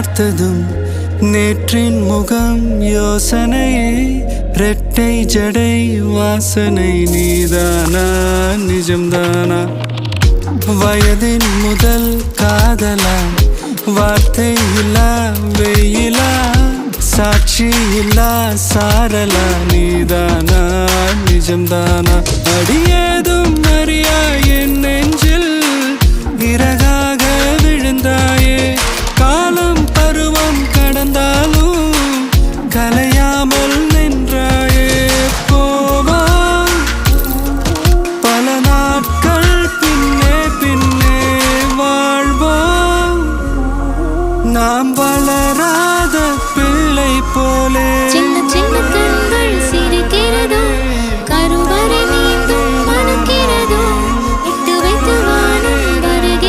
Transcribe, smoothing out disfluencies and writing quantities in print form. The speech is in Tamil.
பார்த்ததும் நேற்றின் முகம் யோசனையே ரெட்டை ஜடை வாசனை நீதானா நிஜம்தானா வயதின் முதல் காதலா வார்த்தை இல்லா வெயிலா சாட்சி இல்லா சாரலா நீதானா நிஜம்தானா அடியேதும் அறியா என் நெஞ்சில் இறகாக விழுந்தாயே காலம் பருவம் கடந்தாலும் கலையாமல் நின்றாயே போவான் பல நாட்கள் பின்னே பின்னே வாழ்வோம் நாம் வளராத பிள்ளை போலே